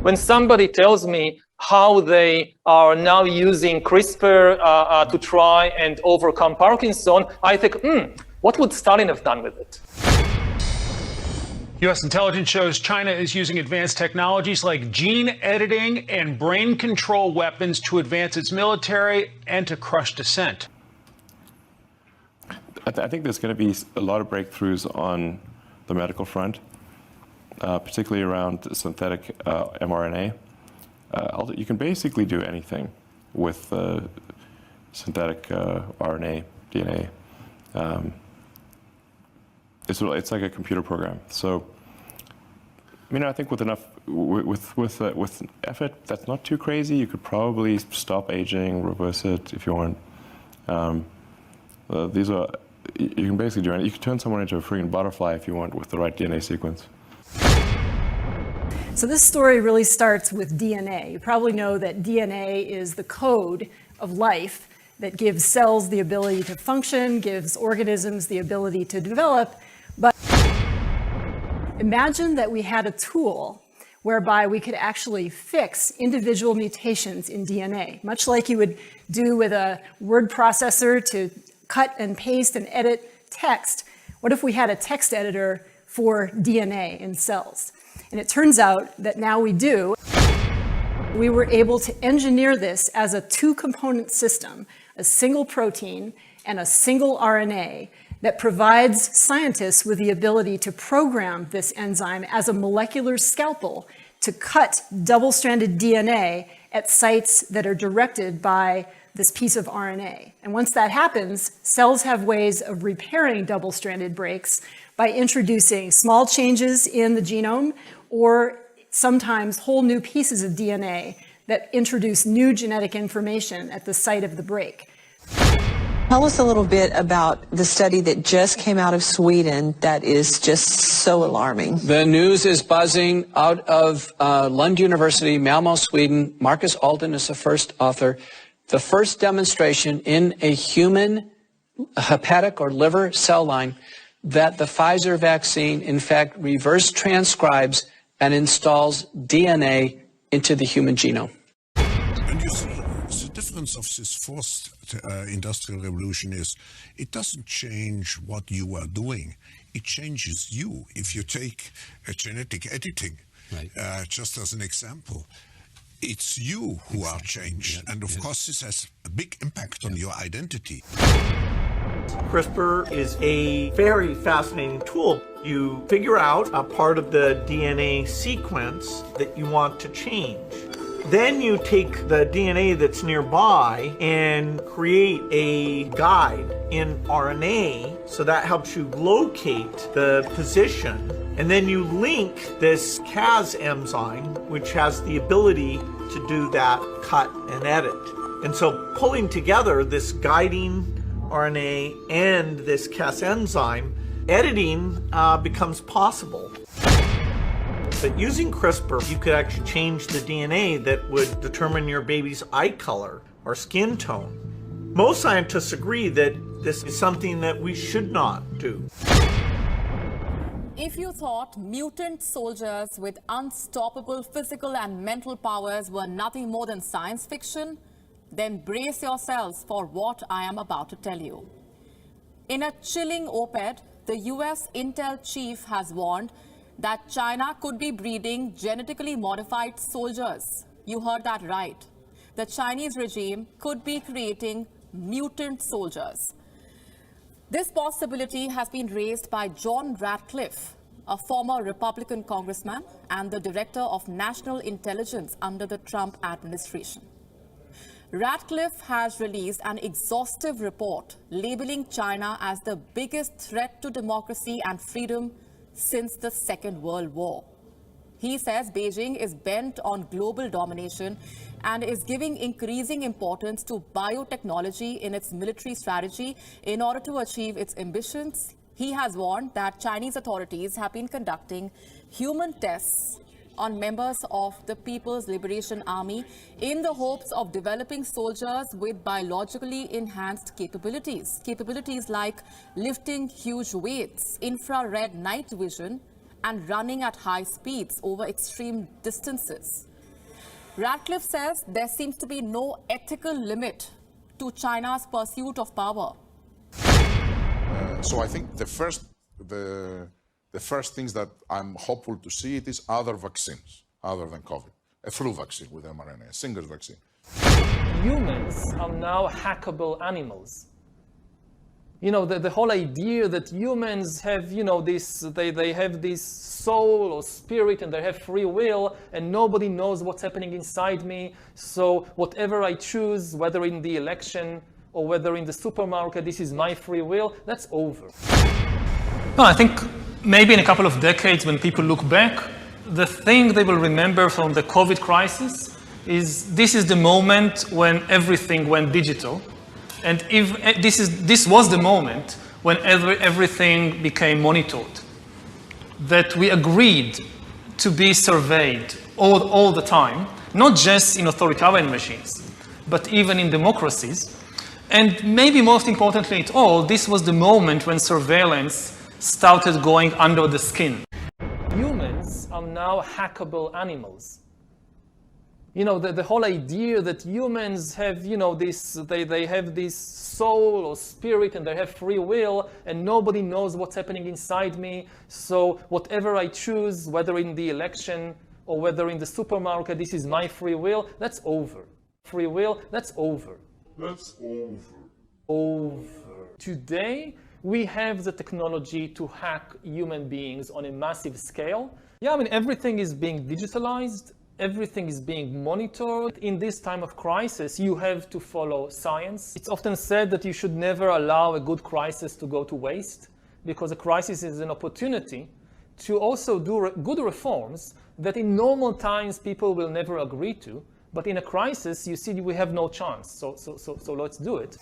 When somebody tells me how they are now using CRISPR to try and overcome Parkinson, I think, what would Stalin have done with it? U.S. intelligence shows China is using advanced technologies like gene editing and brain control weapons to advance its military and to crush dissent. I think there's going to be a lot of breakthroughs on the medical front, particularly around synthetic mRNA. You can basically do anything with synthetic RNA, DNA. It's like a computer program. So, I think with enough, with effort, that's not too crazy. You could probably stop aging, reverse it if you want. You can basically do anything. You can turn someone into a freaking butterfly if you want with the right DNA sequence. So this story really starts with DNA. You probably know that DNA is the code of life that gives cells the ability to function, gives organisms the ability to develop. But imagine that we had a tool whereby we could actually fix individual mutations in DNA, much like you would do with a word processor to cut and paste and edit text. What if we had a text editor for DNA in cells? And it turns out that now we do. We were able to engineer this as a two-component system, a single protein and a single RNA that provides scientists with the ability to program this enzyme as a molecular scalpel to cut double-stranded DNA at sites that are directed by this piece of RNA. And once that happens, cells have ways of repairing double-stranded breaks by introducing small changes in the genome or sometimes whole new pieces of DNA that introduce new genetic information at the site of the break. Tell us a little bit about the study that just came out of Sweden that is just so alarming. The news is buzzing out of Lund University, Malmö, Sweden. Marcus Alden is the first author. The first demonstration in a human hepatic or liver cell line that the Pfizer vaccine, in fact, reverse transcribes and installs DNA into the human genome. And you see, the difference of this fourth industrial revolution is it doesn't change what you are doing. It changes you. If you take genetic editing, right. Just as an example, it's you who are changed. And of course, this has a big impact on your identity. CRISPR is a very fascinating tool. You figure out a part of the DNA sequence that you want to change. Then you take the DNA that's nearby and create a guide in RNA, so that helps you locate the position. And then you link this Cas enzyme, which has the ability to do that cut and edit. And so pulling together this guiding RNA and this Cas enzyme, editing becomes possible. But using CRISPR, you could actually change the DNA that would determine your baby's eye color or skin tone. Most scientists agree that this is something that we should not do. If you thought mutant soldiers with unstoppable physical and mental powers were nothing more than science fiction, then brace yourselves for what I am about to tell you. In a chilling op-ed, the US Intel chief has warned that China could be breeding genetically modified soldiers. You heard that right. The Chinese regime could be creating mutant soldiers. This possibility has been raised by John Ratcliffe, a former Republican congressman and the director of national intelligence under the Trump administration. Ratcliffe has released an exhaustive report labeling China as the biggest threat to democracy and freedom since the Second World War. He says Beijing is bent on global domination and is giving increasing importance to biotechnology in its military strategy in order to achieve its ambitions. He has warned that Chinese authorities have been conducting human tests on members of the People's Liberation Army in the hopes of developing soldiers with biologically enhanced capabilities. Capabilities like lifting huge weights, infrared night vision, and running at high speeds over extreme distances. Ratcliffe says there seems to be no ethical limit to China's pursuit of power. So I think the first things that I'm hopeful to see it is other vaccines other than COVID. A flu vaccine with mRNA, a single vaccine. Humans are now hackable animals. You know, the whole idea that humans have, you know, they have this soul or spirit and they have free will and nobody knows what's happening inside me. So whatever I choose, whether in the election or whether in the supermarket, this is my free will, that's over. No, I think maybe in a couple of decades when people look back, the thing they will remember from the COVID crisis is this is the moment when everything went digital. And if this was the moment when everything became monitored, that we agreed to be surveyed all the time, not just in authoritarian machines, but even in democracies. And maybe most importantly at all, this was the moment when surveillance started going under the skin. Humans are now hackable animals. You know, the whole idea that humans have, you know, they have this soul or spirit and they have free will and nobody knows what's happening inside me. So whatever I choose, whether in the election or whether in the supermarket, this is my free will, that's over. Free will, that's over. That's over. Over. Today, we have the technology to hack human beings on a massive scale. Yeah, I mean, everything is being digitalized. Everything is being monitored. In this time of crisis, you have to follow science. It's often said that you should never allow a good crisis to go to waste, because a crisis is an opportunity to also do good reforms that in normal times people will never agree to. But in a crisis, you see we have no chance. So let's do it.